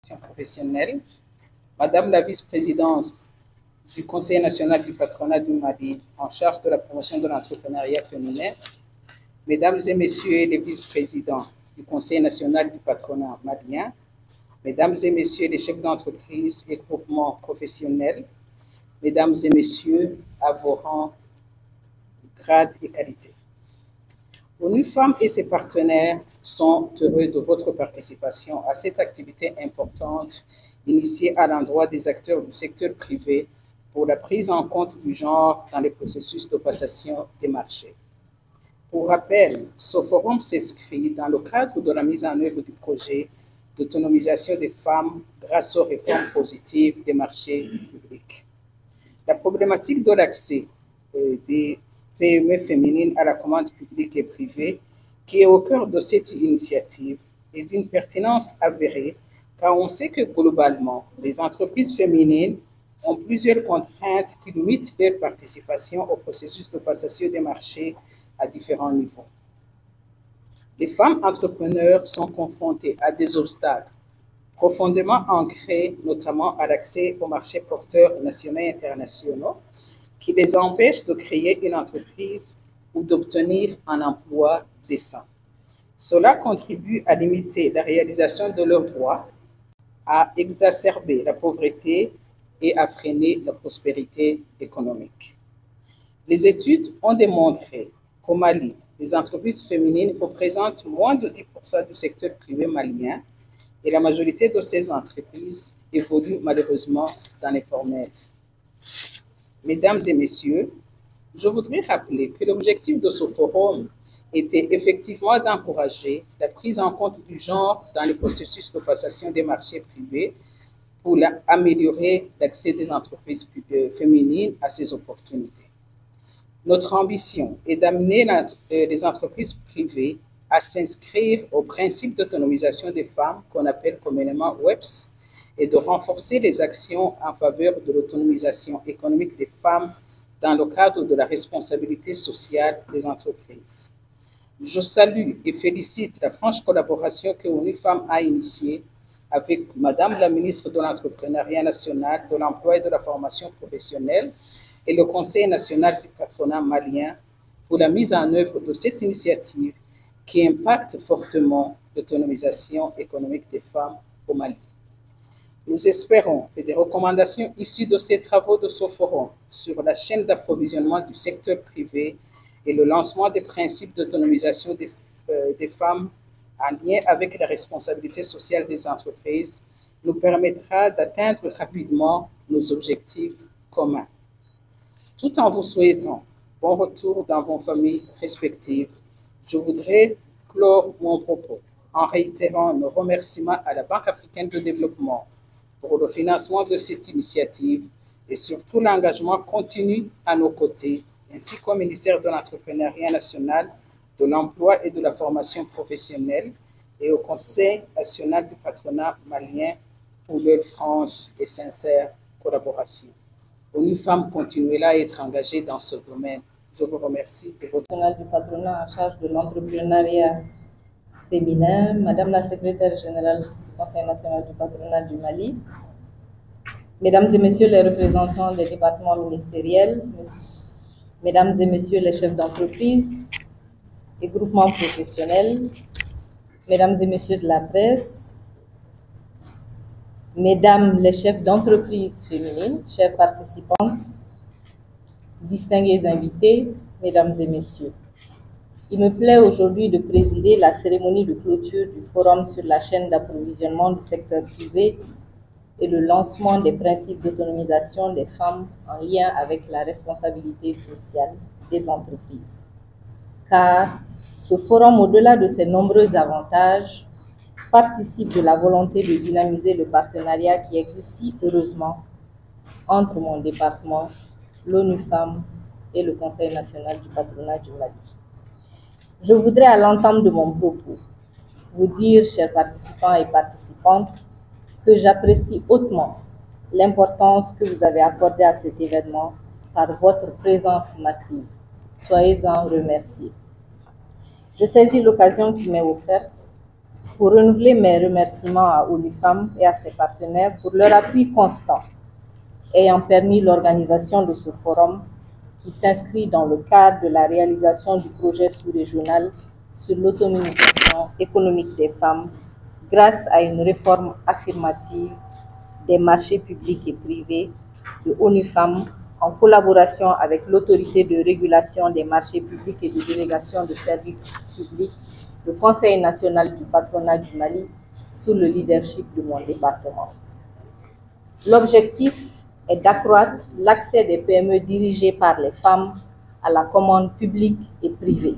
Professionnelle, Madame la vice-présidente du Conseil national du patronat du Mali en charge de la promotion de l'entrepreneuriat féminin, Mesdames et Messieurs les vice-présidents du Conseil national du patronat malien, Mesdames et Messieurs les chefs d'entreprise et groupements professionnels, Mesdames et Messieurs à vos rangs, grades et qualités. ONU Femmes et ses partenaires sont heureux de votre participation à cette activité importante initiée à l'endroit des acteurs du secteur privé pour la prise en compte du genre dans les processus de passation des marchés. Pour rappel, ce forum s'inscrit dans le cadre de la mise en œuvre du projet d'autonomisation des femmes grâce aux réformes positives des marchés publics. La problématique de l'accès des PME féminines à la commande publique et privée, qui est au cœur de cette initiative, est d'une pertinence avérée, car on sait que globalement, les entreprises féminines ont plusieurs contraintes qui limitent leur participation au processus de passation des marchés à différents niveaux. Les femmes entrepreneurs sont confrontées à des obstacles profondément ancrés, notamment à l'accès aux marchés porteurs nationaux et internationaux, qui les empêchent de créer une entreprise ou d'obtenir un emploi décent. Cela contribue à limiter la réalisation de leurs droits, à exacerber la pauvreté et à freiner la prospérité économique. Les études ont démontré qu'au Mali, les entreprises féminines représentent moins de 10% du secteur privé malien et la majorité de ces entreprises évoluent malheureusement dans l'informel. Mesdames et messieurs, je voudrais rappeler que l'objectif de ce forum était effectivement d'encourager la prise en compte du genre dans le processus de passation des marchés privés pour améliorer l'accès des entreprises féminines à ces opportunités. Notre ambition est d'amener les entreprises privées à s'inscrire au principe d'autonomisation des femmes qu'on appelle communément WEPS et de renforcer les actions en faveur de l'autonomisation économique des femmes dans le cadre de la responsabilité sociale des entreprises. Je salue et félicite la franche collaboration que ONU Femmes a initiée avec Madame la ministre de l'Entrepreneuriat national, de l'Emploi et de la formation professionnelle et le Conseil national du patronat malien pour la mise en œuvre de cette initiative qui impacte fortement l'autonomisation économique des femmes au Mali. Nous espérons que des recommandations issues de ces travaux de ce forum sur la chaîne d'approvisionnement du secteur privé et le lancement des principes d'autonomisation des femmes en lien avec la responsabilité sociale des entreprises nous permettra d'atteindre rapidement nos objectifs communs. Tout en vous souhaitant bon retour dans vos familles respectives, je voudrais clore mon propos en réitérant nos remerciements à la Banque africaine de développement pour le financement de cette initiative et surtout l'engagement continu à nos côtés, ainsi qu'au ministère de l'Entrepreneuriat national, de l'Emploi et de la formation professionnelle et au Conseil national du patronat malien pour leur franche et sincère collaboration. ONU Femmes continuera à être engagée dans ce domaine. Je vous remercie de votre... Du patronat en charge de l'entrepreneuriat féminin, Madame la secrétaire générale du Conseil national du patronat du Mali, Mesdames et Messieurs les représentants des départements ministériels, Mesdames et Messieurs les chefs d'entreprise et groupements professionnels, Mesdames et Messieurs de la presse, Mesdames les chefs d'entreprise féminines, chères participantes, distingués invités, Mesdames et Messieurs. Il me plaît aujourd'hui de présider la cérémonie de clôture du forum sur la chaîne d'approvisionnement du secteur privé et le lancement des principes d'autonomisation des femmes en lien avec la responsabilité sociale des entreprises. Car ce forum, au-delà de ses nombreux avantages, participe de la volonté de dynamiser le partenariat qui existe si heureusement entre mon département, l'ONU Femmes et le Conseil national du patronat du Mali. Je voudrais, à l'entame de mon propos, vous dire, chers participants et participantes, que j'apprécie hautement l'importance que vous avez accordée à cet événement par votre présence massive. Soyez-en remerciés. Je saisis l'occasion qui m'est offerte pour renouveler mes remerciements à ONU Femmes et à ses partenaires pour leur appui constant ayant permis l'organisation de ce forum qui s'inscrit dans le cadre de la réalisation du projet sous-régional sur l'autonomisation économique des femmes grâce à une réforme affirmative des marchés publics et privés de ONU Femmes en collaboration avec l'autorité de régulation des marchés publics et de délégation de services publics, le Conseil national du patronat du Mali, sous le leadership de mon département. L'objectif est d'accroître l'accès des PME dirigées par les femmes à la commande publique et privée.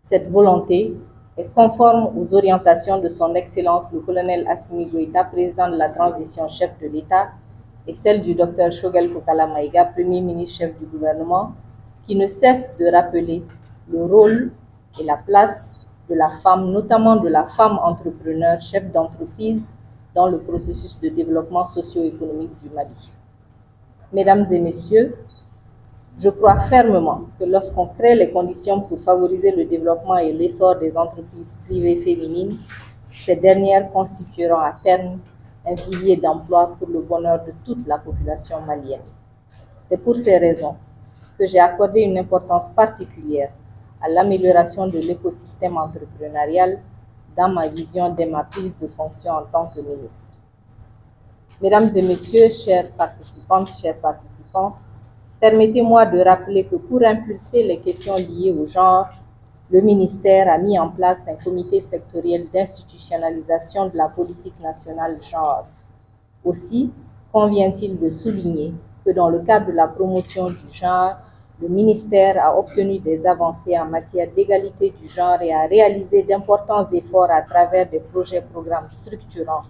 Cette volonté est conforme aux orientations de son Excellence le colonel Assimi Goïta, président de la transition, chef de l'État, et celle du Dr Choguel Kokala Maïga, Premier ministre chef du gouvernement, qui ne cesse de rappeler le rôle et la place de la femme, notamment de la femme entrepreneur, chef d'entreprise, dans le processus de développement socio-économique du Mali. Mesdames et messieurs, je crois fermement que lorsqu'on crée les conditions pour favoriser le développement et l'essor des entreprises privées féminines, ces dernières constitueront à terme un vivier d'emploi pour le bonheur de toute la population malienne. C'est pour ces raisons que j'ai accordé une importance particulière à l'amélioration de l'écosystème entrepreneurial dans ma vision dès ma prise de fonction en tant que ministre. Mesdames et messieurs, chères participantes, chers participants, permettez-moi de rappeler que pour impulser les questions liées au genre, le ministère a mis en place un comité sectoriel d'institutionnalisation de la politique nationale genre. Aussi, convient-il de souligner que dans le cadre de la promotion du genre, le ministère a obtenu des avancées en matière d'égalité du genre et a réalisé d'importants efforts à travers des projets-programmes structurants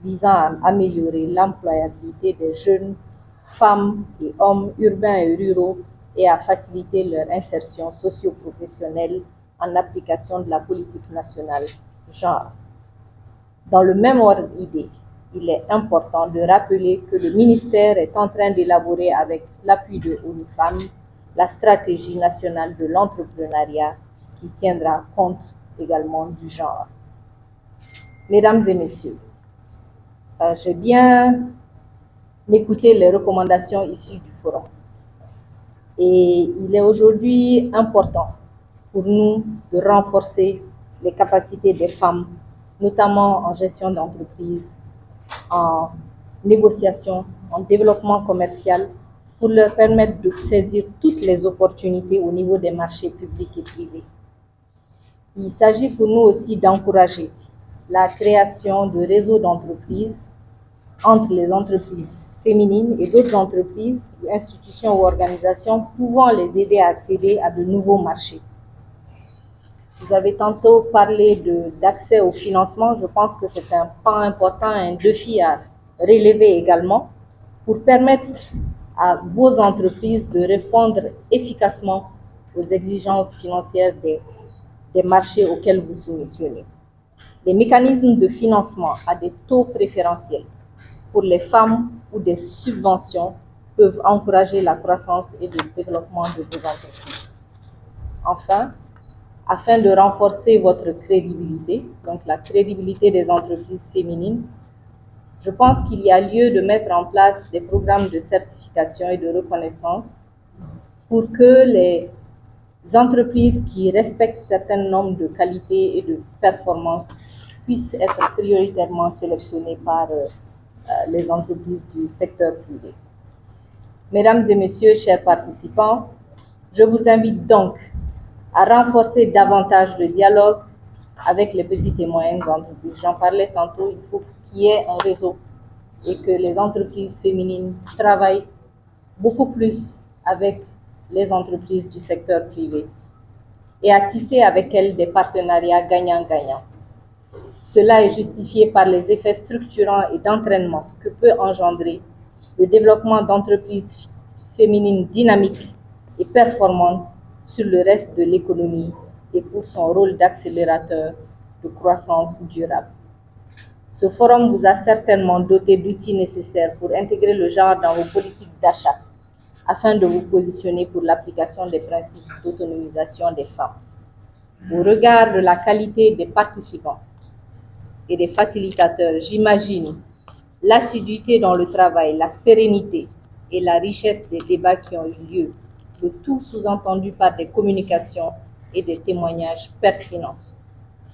visant à améliorer l'employabilité des jeunes, femmes et hommes urbains et ruraux et à faciliter leur insertion socio-professionnelle en application de la politique nationale genre. Dans le même ordre d'idée, il est important de rappeler que le ministère est en train d'élaborer avec l'appui de ONU Femmes la stratégie nationale de l'entrepreneuriat qui tiendra compte également du genre. Mesdames et messieurs, j'ai bien écouté les recommandations issues du forum. Et il est aujourd'hui important pour nous de renforcer les capacités des femmes, notamment en gestion d'entreprise, en négociation, en développement commercial, pour leur permettre de saisir toutes les opportunités au niveau des marchés publics et privés. Il s'agit pour nous aussi d'encourager la création de réseaux d'entreprises entre les entreprises féminines et d'autres entreprises, institutions ou organisations pouvant les aider à accéder à de nouveaux marchés. Vous avez tantôt parlé d'accès au financement. Je pense que c'est un pan important, un défi à relever également pour permettre à vos entreprises de répondre efficacement aux exigences financières des marchés auxquels vous soumissionnez. Les mécanismes de financement à des taux préférentiels pour les femmes ou des subventions peuvent encourager la croissance et le développement de vos entreprises. Enfin, afin de renforcer votre crédibilité, donc la crédibilité des entreprises féminines, je pense qu'il y a lieu de mettre en place des programmes de certification et de reconnaissance pour que les entreprises qui respectent certains nombres de qualités et de performances puissent être prioritairement sélectionnées par les entreprises du secteur privé. Mesdames et messieurs, chers participants, je vous invite donc à renforcer davantage le dialogue avec les petites et moyennes entreprises. J'en parlais tantôt, il faut qu'il y ait un réseau et que les entreprises féminines travaillent beaucoup plus avec les entreprises du secteur privé et à tisser avec elles des partenariats gagnant-gagnant. Cela est justifié par les effets structurants et d'entraînement que peut engendrer le développement d'entreprises féminines dynamiques et performantes sur le reste de l'économie et pour son rôle d'accélérateur de croissance durable. Ce forum vous a certainement doté d'outils nécessaires pour intégrer le genre dans vos politiques d'achat afin de vous positionner pour l'application des principes d'autonomisation des femmes. Au regard de la qualité des participants, et des facilitateurs, j'imagine l'assiduité dans le travail, la sérénité et la richesse des débats qui ont eu lieu, le tout sous-entendu par des communications et des témoignages pertinents.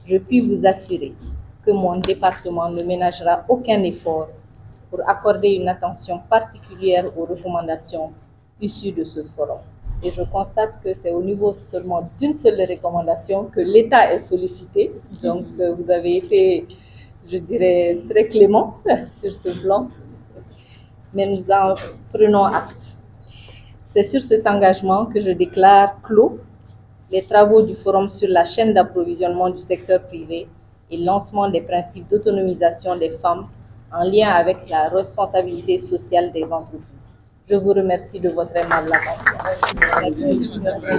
Je puis vous assurer que mon département ne ménagera aucun effort pour accorder une attention particulière aux recommandations issues de ce forum. Et je constate que c'est au niveau seulement d'une seule recommandation que l'État est sollicité. Donc, vous avez été, je dirais, très clément sur ce plan, mais nous en prenons acte. C'est sur cet engagement que je déclare clos les travaux du Forum sur la chaîne d'approvisionnement du secteur privé et lancement des principes d'autonomisation des femmes en lien avec la responsabilité sociale des entreprises. Je vous remercie de votre aimable attention. Merci.